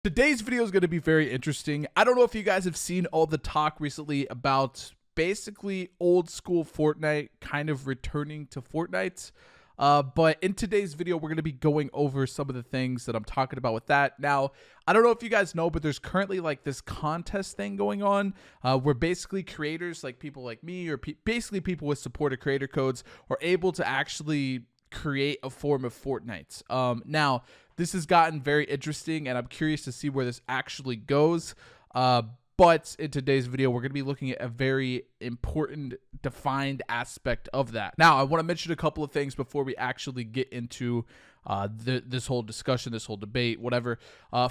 Today's video is going to be very interesting. I don't know if you guys have seen all the talk recently about basically old school Fortnite kind of returning to Fortnite. But in today's video, we're going to be going over some of the things that I'm talking about with that. Now, I don't know if you guys know, but there's currently like this contest thing going on where basically creators like people like me or basically people with supported creator codes are able to actually create a form of Fortnite. Now, this has gotten very interesting, and I'm curious to see where this actually goes. But in today's video, we're going to be looking at a very important defined aspect of that. Now, I want to mention a couple of things before we actually get into this whole discussion, this whole debate, whatever.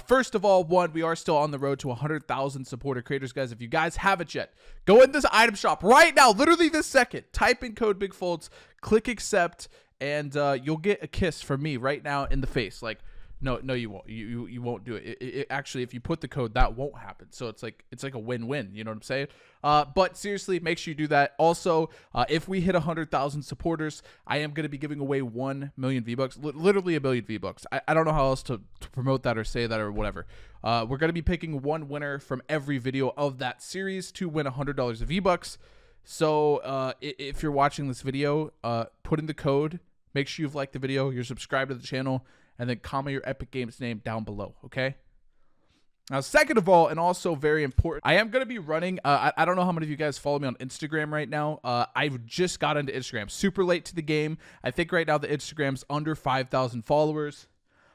First of all, we are still on the road to 100,000 supporter creators, guys. If you guys haven't yet, go in this item shop right now, literally this second. Type in code Bigfoltz, click accept, and you'll get a kiss from me right now in the face. Like, no, you won't. You won't do it. It actually, if you put the code, that won't happen. So it's like a win-win. You know what I'm saying? But seriously, make sure you do that. Also, if we hit 100,000 supporters, I am going to be giving away 1 million V-Bucks, literally a million V-Bucks. I don't know how else to promote that or say that or whatever. We're going to be picking one winner from every video of that series to win $100 of V-Bucks. So if you're watching this video, put in the code. Make sure you've liked the video, you're subscribed to the channel, and then comment your Epic Games name down below, okay? Now, second of all, and also very important, I am going to be running, I don't know how many of you guys follow me on Instagram right now. I've just got into Instagram, super late to the game. I think right now the Instagram's under 5,000 followers.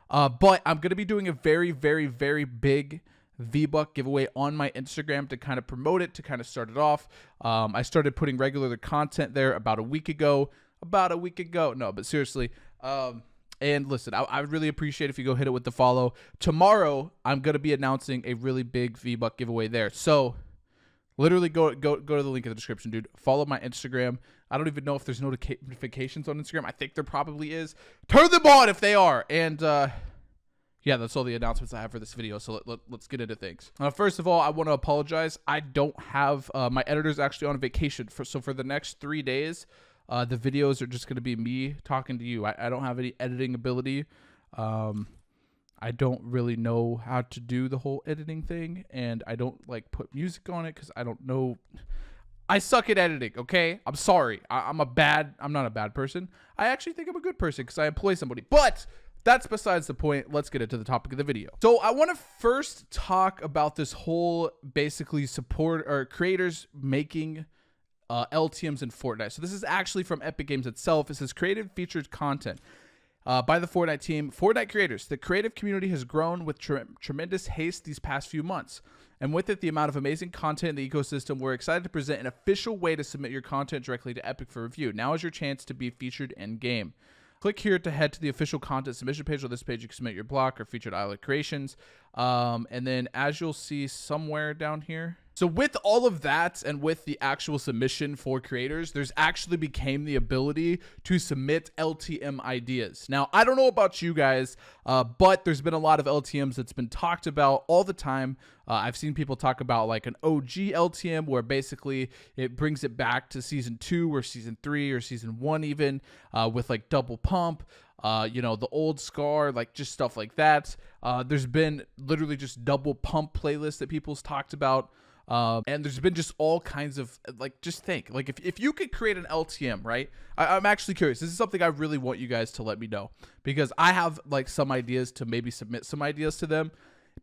But I'm going to be doing a very, very, very big V-Buck giveaway on my Instagram to kind of promote it, to kind of start it off. I started putting regular content there about a week ago. No, but seriously, and listen, I would really appreciate if you go hit it with the follow. Tomorrow, I'm going to be announcing a really big V-Buck giveaway there. So literally go to the link in the description, dude. Follow my Instagram. I don't even know if there's notifications on Instagram. I think there probably is. Turn them on if they are. And yeah, that's all the announcements I have for this video. So let's get into things. First of all, I want to apologize. I don't have my editor's actually on vacation. So for the next 3 days, the videos are just going to be me talking to you. I don't have any editing ability. I don't really know how to do the whole editing thing, and I don't like put music on it because I don't know. I suck at editing, okay? I'm sorry. I'm not a bad person. I actually think I'm a good person because I employ somebody. But that's besides the point. Let's get into the topic of the video. So I want to first talk about this whole basically support or creators making LTMs in Fortnite. So this is actually from Epic Games itself. It says creative featured content by the Fortnite team. Fortnite creators, the creative community has grown with tremendous haste these past few months. And with it, the amount of amazing content in the ecosystem, we're excited to present an official way to submit your content directly to Epic for review. Now is your chance to be featured in game. Click here to head to the official content submission page. On this page, you can submit your block or featured island creations. And then as you'll see somewhere down here. So with all of that and with the actual submission for creators, there's actually became the ability to submit LTM ideas. Now, I don't know about you guys, but there's been a lot of LTMs that's been talked about all the time. I've seen people talk about like an OG LTM where basically it brings it back to season 2 or season 3 or season 1 even with like double pump. You know, the old Scar, like just stuff like that. There's been literally just double pump playlists that people's talked about. And there's been just all kinds of like, just think like if you could create an LTM, right? I'm actually curious. This is something I really want you guys to let me know because I have like some ideas to maybe submit some ideas to them.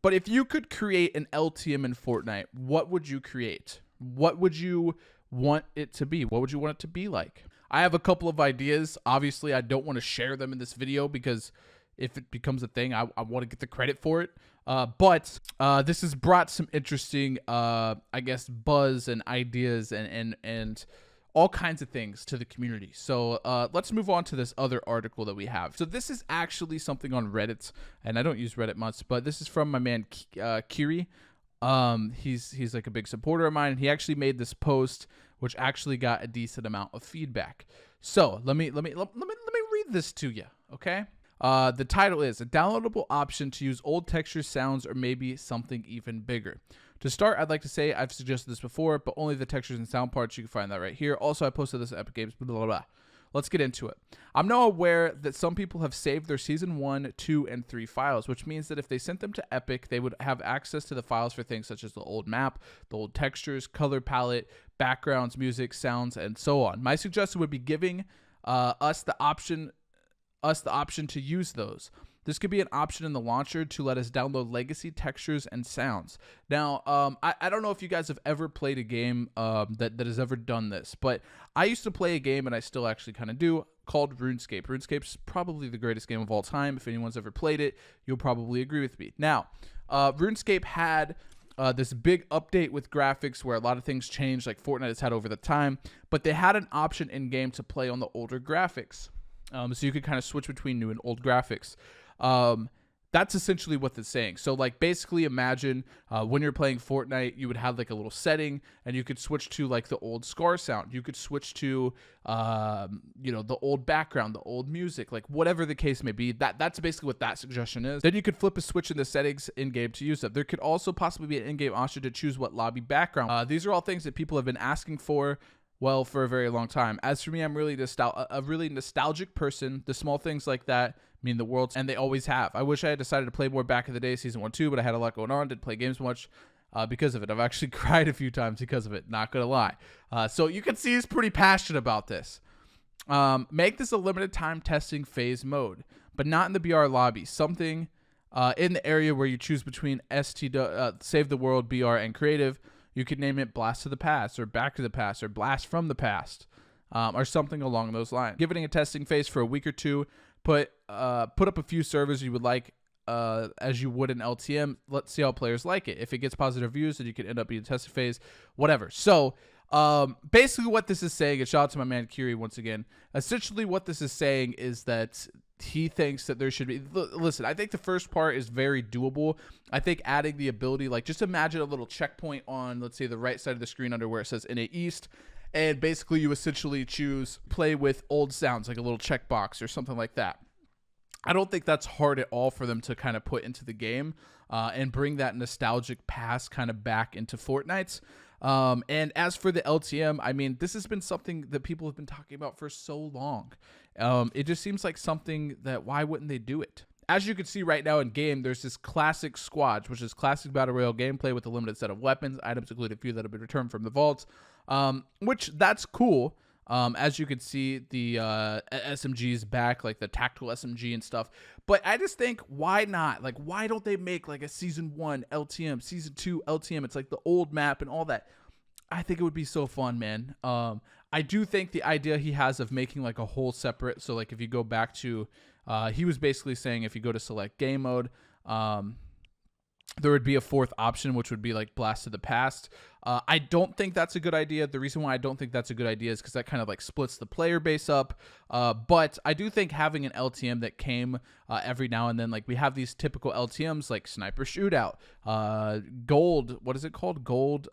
But if you could create an LTM in Fortnite, what would you create? What would you want it to be? What would you want it to be like? I have a couple of ideas. Obviously, I don't want to share them in this video because if it becomes a thing, I want to get the credit for it. But this has brought some interesting, I guess, buzz and ideas and all kinds of things to the community. So let's move on to this other article that we have. So this is actually something on Reddit, and I don't use Reddit much, but this is from my man Kiri. He's like a big supporter of mine, and he actually made this post, which actually got a decent amount of feedback. So let me read this to you, okay? The title is a downloadable option to use old textures, sounds, or maybe something even bigger. To start, I'd like to say I've suggested this before, but only the textures and sound parts. You can find that right here. Also, I posted this at Epic Games, blah, blah, blah. let's get into it. I'm now aware that some people have saved their Season 1, 2, and 3 files, which means that if they sent them to Epic, they would have access to the files for things such as the old map, the old textures, color palette, backgrounds, music, sounds, and so on. My suggestion would be giving us the option to use those. This could be an option in the launcher to let us download legacy textures and sounds. Now, I don't know if you guys have ever played a game that has ever done this, but I used to play a game, and I still actually kind of do, called RuneScape. RuneScape's probably the greatest game of all time. If anyone's ever played it, you'll probably agree with me. Now, RuneScape had this big update with graphics where a lot of things changed, like Fortnite has had over the time, but they had an option in-game to play on the older graphics. So you could kind of switch between new and old graphics. That's essentially what it's saying. So like basically imagine when you're playing Fortnite, you would have like a little setting and you could switch to like the old Scar sound. You could switch to, the old background, the old music, like whatever the case may be. That's basically what that suggestion is. Then you could flip a switch in the settings in-game to use it. There could also possibly be an in-game option to choose what lobby background. These are all things that people have been asking for. Well, for a very long time. As for me, I'm really a really nostalgic person. The small things like that mean the world, and they always have. I wish I had decided to play more back in the day, Season 1, 2, but I had a lot going on, didn't play games much because of it. I've actually cried a few times because of it, not gonna lie. So you can see he's pretty passionate about this. Make this a limited time testing phase mode, but not in the BR lobby. Something in the area where you choose between Save the World, BR, and Creative. You could name it Blast to the Past or Back to the Past or Blast from the Past or something along those lines. Give it a testing phase for a week or two. Put up a few servers you would like as you would in LTM. Let's see how players like it. If it gets positive reviews, then you could end up being a testing phase, whatever. So basically what this is saying, and shout out to my man Kiri once again, essentially what this is saying is that he thinks that there should be, listen, I think the first part is very doable. I think adding the ability, like just imagine a little checkpoint on, let's say, the right side of the screen under where it says NA East, and basically you essentially choose play with old sounds, like a little checkbox or something like that. I don't think that's hard at all for them to kind of put into the game and bring that nostalgic past kind of back into Fortnite's. And as for the LTM, I mean, this has been something that people have been talking about for so long. It just seems like something that, why wouldn't they do it? As you can see right now in game, there's this classic squad, which is classic battle royale gameplay with a limited set of weapons. Items include a few that have been returned from the vaults, which that's cool. As you can see, the SMG's back, like the tactical SMG and stuff. But I just think, why not? Like, why don't they make like a Season 1 LTM, Season 2 LTM? It's like the old map and all that. I think it would be so fun, man. I do think the idea he has of making like a whole separate, so like if you go back to, he was basically saying if you go to select game mode, there would be a fourth option, which would be like Blast to the Past. I don't think that's a good idea. The reason why I don't think that's a good idea is because that kind of like splits the player base up. But I do think having an LTM that came every now and then, like we have these typical LTMs like Sniper Shootout, Gold, what is it called? Gold,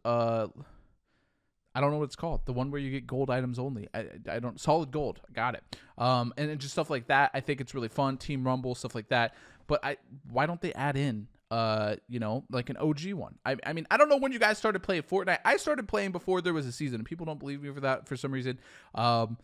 I don't know what it's called. The one where you get gold items only. I don't, Solid Gold. Got it. And just stuff like that. I think it's really fun. Team Rumble, stuff like that. But why don't they add in like an OG one? I mean, I don't know when you guys started playing Fortnite. I started playing before there was a season, and people don't believe me for that for some reason. I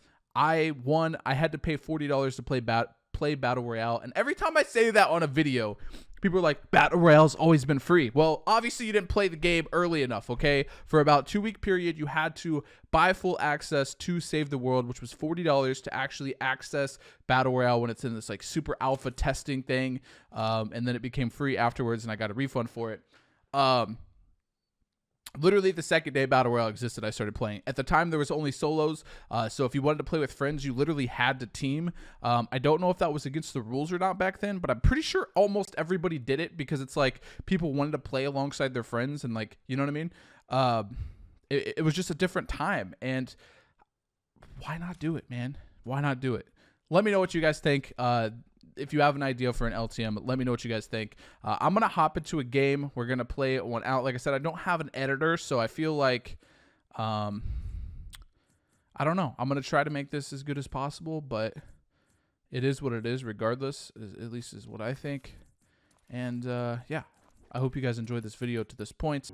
had to pay $40 to play Battle Royale, and every time I say that on a video, people are like, Battle Royale's always been free. Well, obviously you didn't play the game early enough, okay? For about 2-week period, you had to buy full access to Save the World, which was $40 to actually access Battle Royale when it's in this like super alpha testing thing. And then it became free afterwards, and I got a refund for it. Literally the second day Battle Royale existed, I started playing. At the time, there was only solos, so if you wanted to play with friends, you literally had to team. I don't know if that was against the rules or not back then, but I'm pretty sure almost everybody did it because it's like people wanted to play alongside their friends and like, you know what I mean? It was just a different time, and why not do it, man? Why not do it? Let me know what you guys think. If you have an idea for an LTM, let me know what you guys think. I'm going to hop into a game. We're going to play one out. Like I said, I don't have an editor, so I feel like, I don't know. I'm going to try to make this as good as possible, but it is what it is regardless, at least is what I think. And, yeah, I hope you guys enjoyed this video to this point.